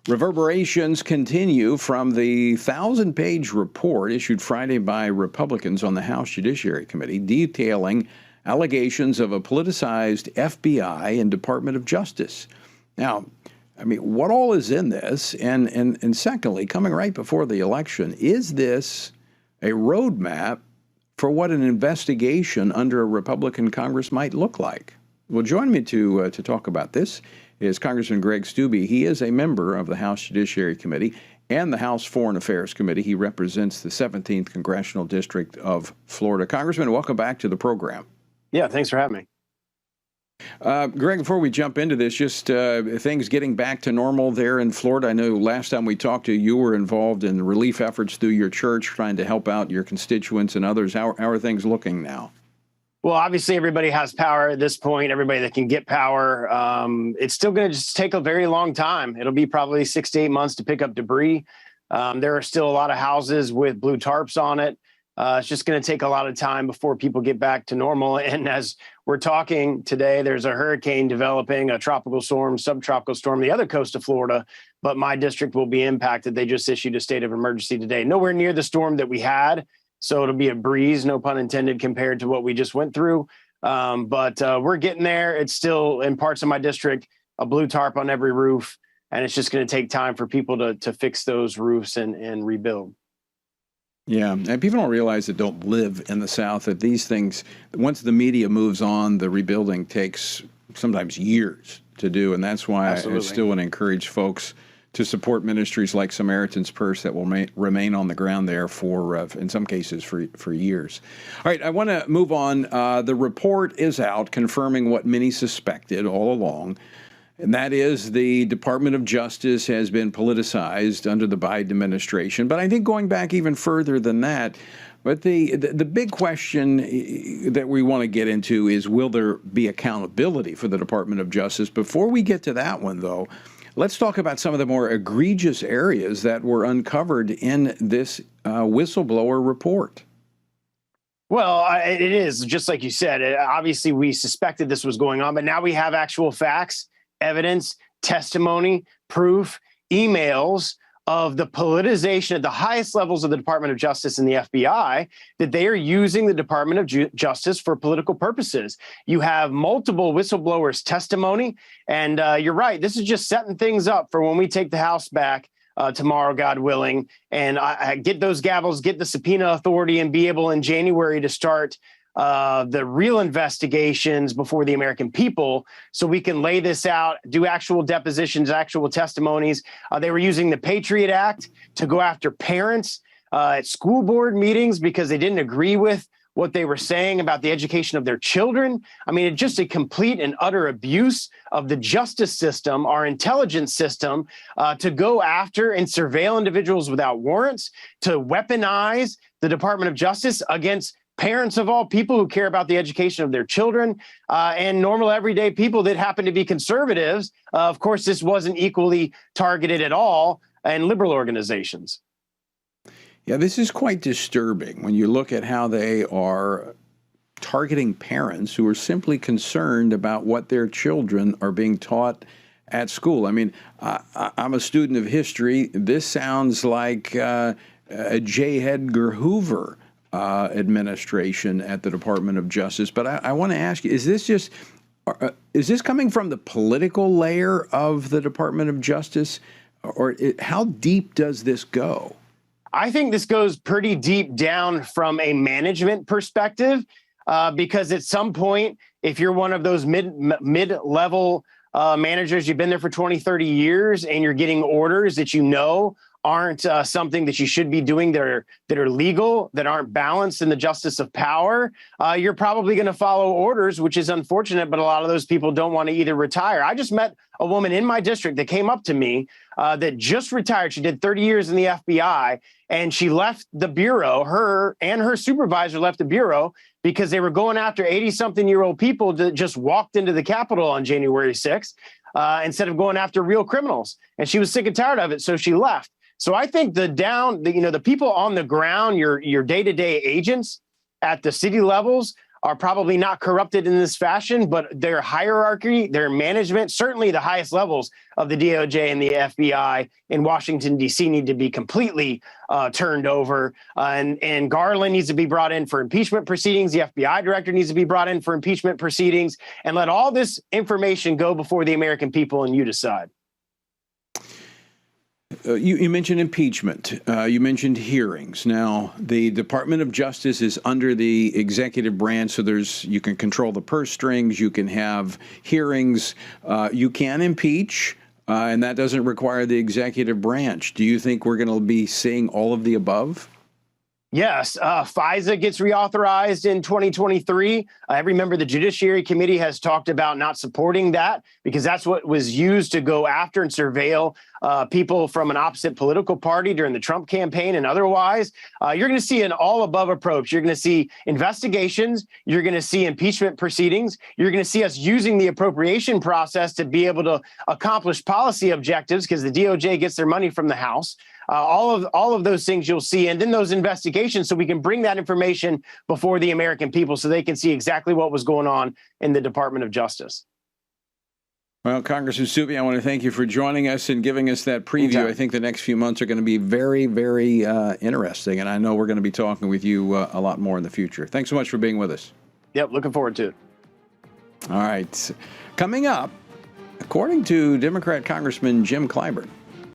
Reverberations continue from the 1,000-page report issued Friday by Republicans on the House Judiciary Committee detailing allegations of a politicized FBI and Department of Justice. Now, I mean, what all is in this? And secondly, coming right before the election, is this a roadmap for what an investigation under a Republican Congress might look like? Well, join me to talk about this is Congressman Greg Steube. He is a member of the House Judiciary Committee and the House Foreign Affairs Committee. He represents the 17th Congressional District of Florida. Congressman, welcome back to the program. Yeah, thanks for having me. Greg, before we jump into this, just things getting back to normal there in Florida. I know last time we talked to you, you were involved in relief efforts through your church, trying to help out your constituents and others. How are things looking now? Well, obviously, everybody has power at this point, everybody that can get power. It's still going to just take a very long time. It'll be probably 6 to 8 months to pick up debris. There are still a lot of houses with blue tarps on it. It's just going to take a lot of time before people get back to normal. And as we're talking today, there's a hurricane developing, a tropical storm, subtropical storm, the other coast of Florida, but my district will be impacted. They just issued a state of emergency today. Nowhere near the storm that we had. So it'll be a breeze, no pun intended, compared to what we just went through. But we're getting there. It's still, in parts of my district, a blue tarp on every roof. And it's just going to take time for people to fix those roofs and rebuild. Yeah, and people don't realize that don't live in the South that these things, once the media moves on, the rebuilding takes sometimes years to do. And that's why I still want to encourage folks to support ministries like Samaritan's Purse that will remain on the ground there for, in some cases, for years. All right, I want to move on. The report is out confirming what many suspected all along, and that is the Department of Justice has been politicized under the Biden administration. But I think going back even further than that, but the big question that we want to get into is, will there be accountability for the Department of Justice? Before we get to that one, though, let's talk about some of the more egregious areas that were uncovered in this whistleblower report. Well, it is, just like you said, obviously we suspected this was going on, but now we have actual facts, evidence, testimony, proof, emails of the politicization at the highest levels of the Department of Justice and the FBI, that they are using the Department of Justice for political purposes. You have multiple whistleblowers' testimony, and you're right, this is just setting things up for when we take the House back tomorrow, God willing, and I get those gavels, get the subpoena authority, and be able in January to start the real investigations before the American people, so we can lay this out, do actual depositions, actual testimonies. They were using the Patriot Act to go after parents at school board meetings because they didn't agree with what they were saying about the education of their children. I mean, it's just a complete and utter abuse of the justice system, our intelligence system, to go after and surveil individuals without warrants, to weaponize the Department of Justice against parents of all people who care about the education of their children, and normal everyday people that happen to be conservatives. Of course, this wasn't equally targeted at all, and liberal organizations. Yeah, this is quite disturbing when you look at how they are targeting parents who are simply concerned about what their children are being taught at school. I mean, I'm a student of history. This sounds like a J. Edgar Hoover administration at the Department of Justice. But I want to ask you, is this coming from the political layer of the Department of Justice, or how deep does this go? I think this goes pretty deep down from a management perspective, because at some point, if you're one of those mid-level managers, you've been there for 20, 30 years, and you're getting orders that you know aren't something that you should be doing that are legal, that aren't balanced in the justice of power, you're probably going to follow orders, which is unfortunate, but a lot of those people don't want to either retire. I just met a woman in my district that came up to me that just retired. She did 30 years in the FBI, and she left the bureau. Her and her supervisor left the bureau because they were going after 80-something-year-old people that just walked into the Capitol on January 6th instead of going after real criminals. And she was sick and tired of it, so she left. So I think the people on the ground, your day-to-day agents at the city levels, are probably not corrupted in this fashion, but their hierarchy, their management, certainly the highest levels of the DOJ and the FBI in Washington, D.C. need to be completely turned over. And Garland needs to be brought in for impeachment proceedings. The FBI director needs to be brought in for impeachment proceedings, and let all this information go before the American people and you decide. You mentioned impeachment. You mentioned hearings. Now, the Department of Justice is under the executive branch, so you can control the purse strings. You can have hearings. You can impeach, and that doesn't require the executive branch. Do you think we're going to be seeing all of the above? Yes, FISA gets reauthorized in 2023. I remember the Judiciary Committee has talked about not supporting that because that's what was used to go after and surveil people from an opposite political party during the Trump campaign and otherwise. You're going to see an all-above approach. You're going to see investigations. You're going to see impeachment proceedings. You're going to see us using the appropriation process to be able to accomplish policy objectives because the DOJ gets their money from the House. All of those things you'll see, and then those investigations, so we can bring that information before the American people so they can see exactly what was going on in the Department of Justice. Well, Congressman Stupi, I want to thank you for joining us and giving us that preview. Anytime. I think the next few months are going to be very, very interesting, and I know we're going to be talking with you a lot more in the future. Thanks so much for being with us. Yep, looking forward to it. All right. Coming up, according to Democrat Congressman Jim Clyburn,